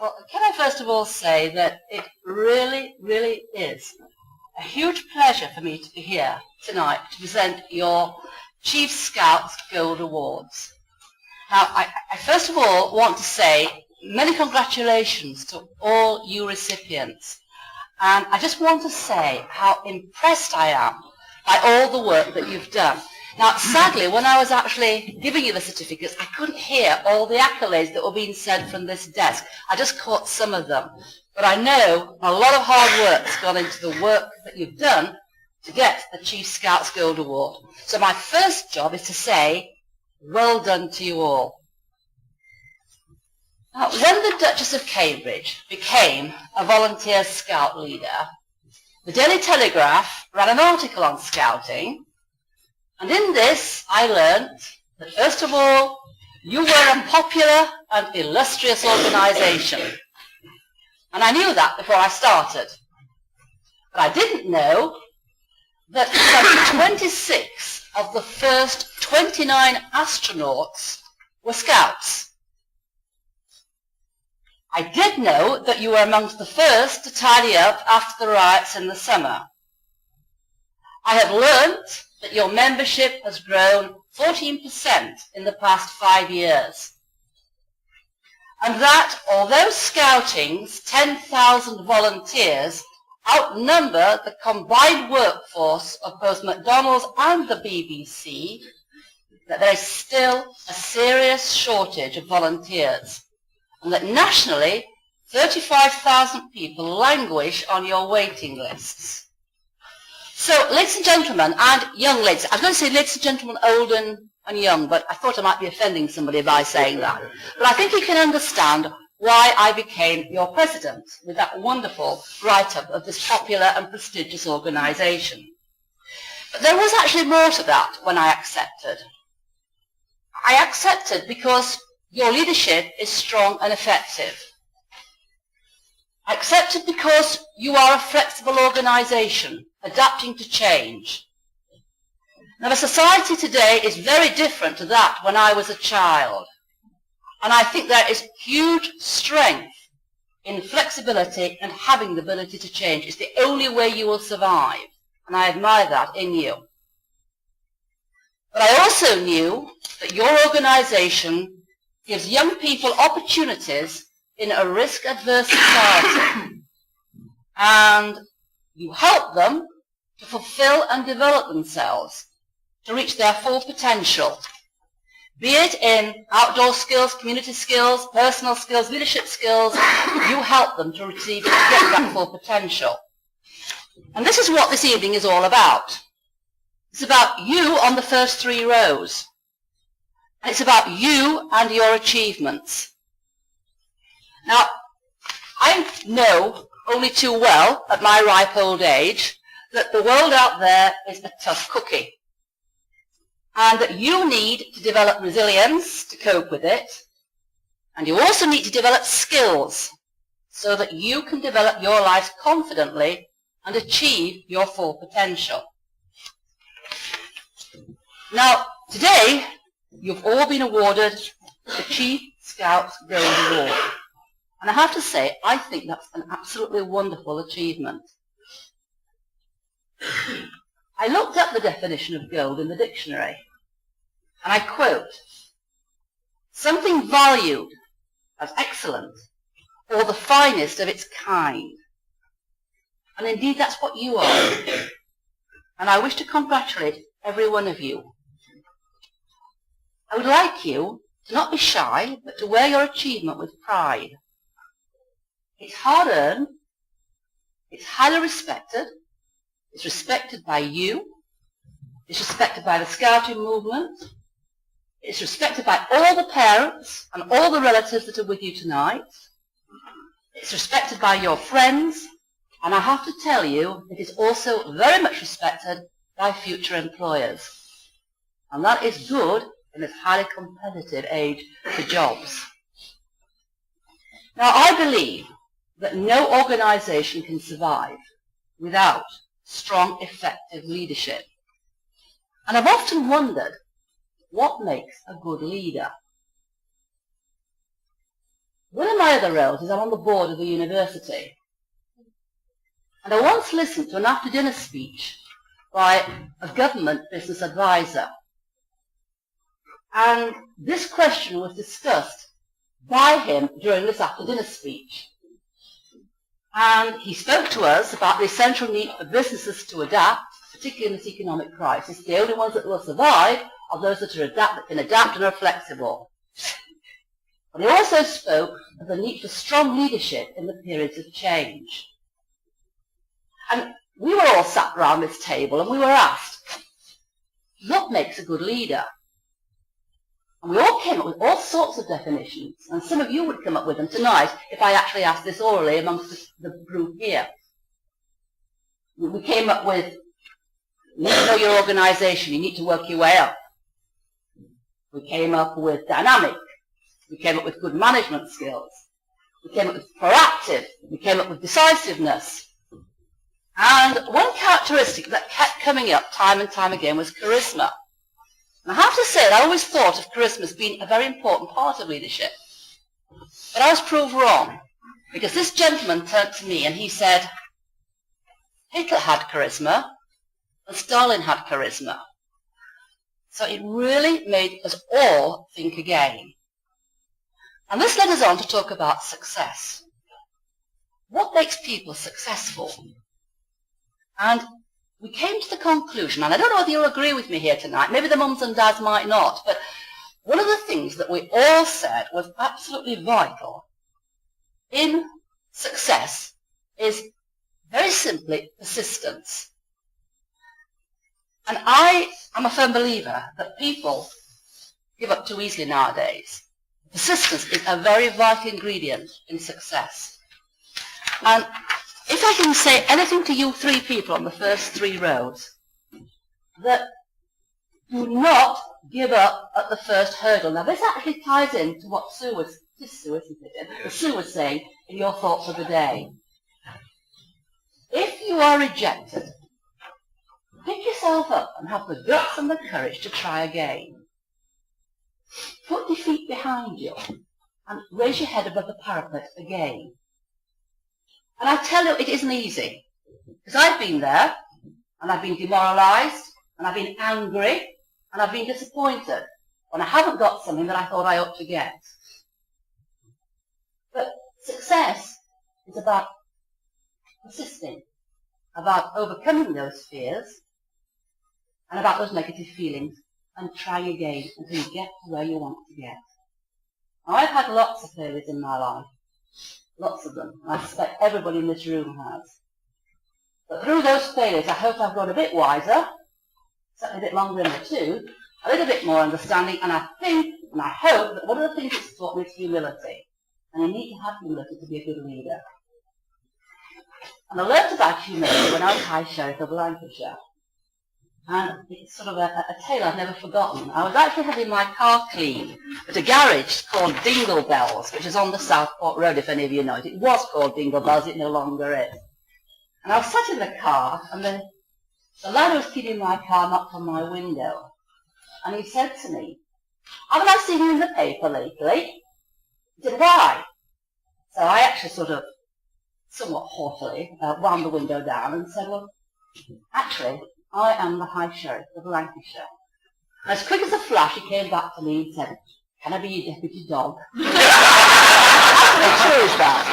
Well, can I first of all say that it really, really is a huge pleasure for me to be here tonight to present your Chief Scouts Gold Awards. Now, I first of all want to say many congratulations to all you recipients. And I just want to say how impressed I am by all the work that you've done. Now, sadly, when I was actually giving you the certificates, I couldn't hear all the accolades that were being said from this desk. I just caught some of them. But I know a lot of hard work's gone into the work that you've done to get the Chief Scouts Gold Award. So my first job is to say, well done to you all. Now, when the Duchess of Cambridge became a volunteer scout leader, the Daily Telegraph ran an article on scouting, and in this I learnt that first of all, you were a popular and illustrious organisation. And I knew that before I started. But I didn't know that some 26 of the first 29 astronauts were scouts. I did know that you were amongst the first to tidy up after the riots in the summer. I have learnt that your membership has grown 14% in the past 5 years. And that although scouting's 10,000 volunteers outnumber the combined workforce of both McDonald's and the BBC, that there is still a serious shortage of volunteers, and that nationally 35,000 people languish on your waiting lists. So, ladies and gentlemen, and young ladies, I was going to say ladies and gentlemen old and young, but I thought I might be offending somebody by saying that. But I think you can understand why I became your president with that wonderful write-up of this popular and prestigious organisation. But there was actually more to that when I accepted. I accepted because your leadership is strong and effective. I accepted because you are a flexible organisation, adapting to change. Now, the society today is very different to that when I was a child. And I think there is huge strength in flexibility and having the ability to change. It's the only way you will survive. And I admire that in you. But I also knew that your organisation gives young people opportunities in a risk-averse society. And you help them to fulfill and develop themselves, to reach their full potential, be it in outdoor skills, community skills, personal skills, leadership skills. You help them to get that full potential. And this is what this evening is all about. It's about you on the first 3 rows. And it's about you and your achievements. Now, I know only too well at my ripe old age that the world out there is a tough cookie, and that you need to develop resilience to cope with it, and you also need to develop skills so that you can develop your life confidently and achieve your full potential. Now, today, you've all been awarded the Chief Scouts Gold Award. And I have to say, I think that's an absolutely wonderful achievement. I looked up the definition of gold in the dictionary, and I quote, something valued as excellent or the finest of its kind. And indeed, that's what you are. And I wish to congratulate every one of you. I would like you to not be shy, but to wear your achievement with pride. It's hard-earned, it's highly respected, it's respected by you, it's respected by the Scouting movement, it's respected by all the parents and all the relatives that are with you tonight, it's respected by your friends, and I have to tell you, it is also very much respected by future employers. And that is good in this highly competitive age for jobs. Now, I believe that no organisation can survive without strong, effective leadership. And I've often wondered, what makes a good leader? One of my other roles is I'm on the board of the university. And I once listened to an after-dinner speech by a government business advisor. And this question was discussed by him during this after-dinner speech. And he spoke to us about the essential need for businesses to adapt, particularly in this economic crisis. The only ones that will survive are those that can adapt and are flexible. But he also spoke of the need for strong leadership in the periods of change. And we were all sat around this table and we were asked, what makes a good leader? And we all came up with all sorts of definitions, and some of you would come up with them tonight if I actually asked this orally amongst the group here. We came up with, you need to know your organisation, you need to work your way up. We came up with dynamic. We came up with good management skills. We came up with proactive. We came up with decisiveness. And one characteristic that kept coming up time and time again was charisma. And I have to say that I always thought of charisma as being a very important part of leadership. But I was proved wrong, because this gentleman turned to me and he said, Hitler had charisma and Stalin had charisma. So it really made us all think again. And this led us on to talk about success. What makes people successful? And we came to the conclusion, and I don't know whether you'll agree with me here tonight, maybe the mums and dads might not, but one of the things that we all said was absolutely vital in success is very simply persistence. And I am a firm believer that people give up too easily nowadays. Persistence is a very vital ingredient in success. And if I can say anything to you three people on the first three rows, that do not give up at the first hurdle. Now this actually ties in to what Sue was saying in your thoughts of the day. If you are rejected, pick yourself up and have the guts and the courage to try again. Put your feet behind you and raise your head above the parapet again. And I tell you, it isn't easy, because I've been there, and I've been demoralised, and I've been angry, and I've been disappointed when I haven't got something that I thought I ought to get. But success is about persisting, about overcoming those fears, and about those negative feelings, and trying again until you get to where you want to get. Now, I've had lots of failures in my life. Lots of them. I suspect everybody in this room has. But through those failures, I hope I've grown a bit wiser, certainly a bit longer in the tooth, a little bit more understanding, and I think, and I hope, that one of the things it's taught me is humility. And you need to have humility to be a good leader. And I learned about humility when I was High Sheriff of Lancashire. And it's sort of a tale I've never forgotten. I was actually having my car cleaned at a garage called Dingle Bells, which is on the Southport Road, if any of you know it. It was called Dingle Bells, it no longer is. And I was sat in the car, and the lad who was cleaning my car knocked on my window. And he said to me, haven't I seen you in the paper lately? He said, why? So I actually sort of, somewhat haughtily, wound the window down and said, well, actually, I am the High Sheriff of Lancashire. And as quick as a flash, he came back to me and said, can I be your deputy dog? How true is that?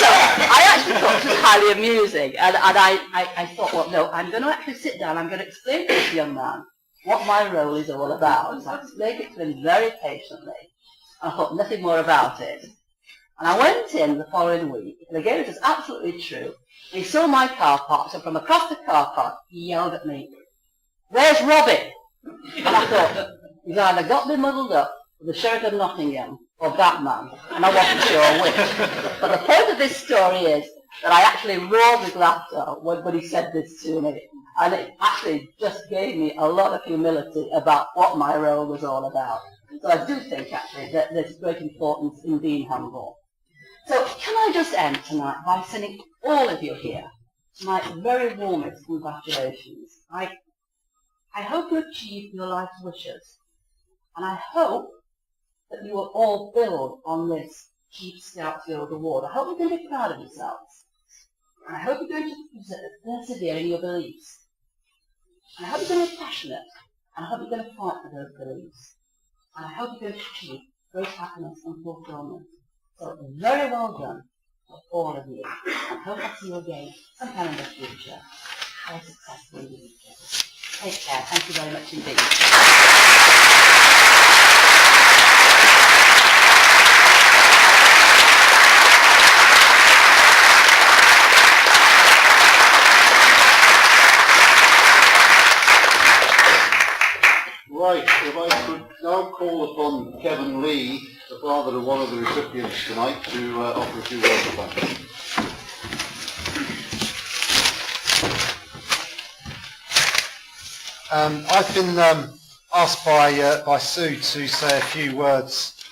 So I actually thought it was highly amusing. And I thought, well, no, I'm going to actually sit down. I'm going to explain to this young man what my role is all about. So I explained it to him very patiently. And I thought nothing more about it. And I went in the following week, and again it was absolutely true. And he saw my car park, so from across the car park, he yelled at me, where's Robin? And I thought, he's either got me muddled up with the Sheriff of Nottingham or Batman, and I wasn't sure which. But the point of this story is that I actually roared with laughter when he said this to me. And it actually just gave me a lot of humility about what my role was all about. So I do think, actually, that there's great importance in being humble. So can I just end tonight by sending all of you here my very warmest congratulations. I hope you achieve your life's wishes, and I hope that you will all build on this Keep Scoutfield Award. I hope you're going to be proud of yourselves. And I hope you're going to persevere in your beliefs. And I hope you're going to be passionate. And I hope you're going to fight for those beliefs. And I hope you're going to achieve great happiness and fulfillment. So very well done to all of you. I hope I'll see you again sometime in the future. Have a successful week. Take care. Thank you very much indeed. Right, if I could now call upon Kevin Lee, the father of one of the recipients tonight, to offer a few words of thanks. I've been asked by Sue to say a few words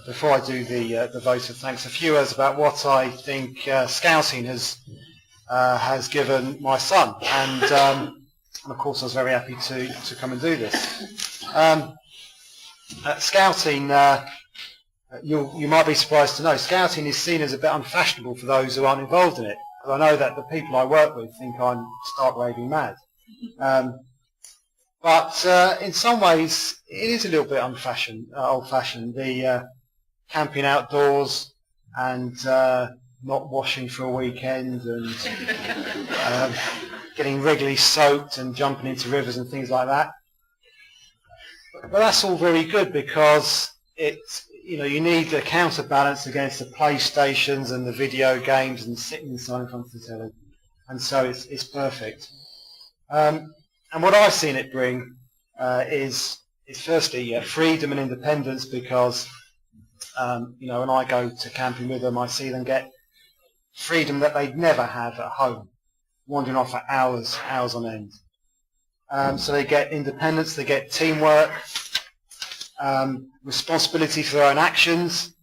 before I do the vote of thanks. A few words about what I think Scouting has given my son, and of course I was very happy to come and do this. Scouting, you might be surprised to know, Scouting is seen as a bit unfashionable for those who aren't involved in it. Because I know that the people I work with think I'm stark raving mad. But in some ways it is a little bit old-fashioned. The camping outdoors and not washing for a weekend and getting regularly soaked and jumping into rivers and things like that. But that's all very good because you need a counterbalance against the PlayStations and the video games and sitting inside in front of the telly, and so it's perfect. And what I've seen it bring is firstly freedom and independence, because when I go to camping with them, I see them get freedom that they'd never have at home, wandering off for hours on end. So they get independence, they get teamwork, responsibility for their own actions,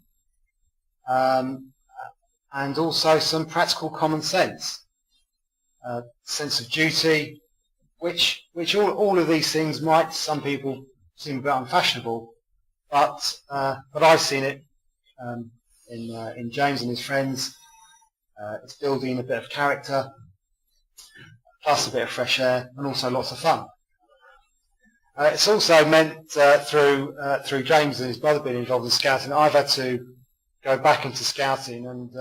and also some practical common sense, sense of duty, which all of these things might, some people seem a bit unfashionable, but I've seen it in James and his friends. It's building a bit of character, plus a bit of fresh air, and also lots of fun. It's also meant through James and his brother being involved in Scouting, I've had to go back into Scouting and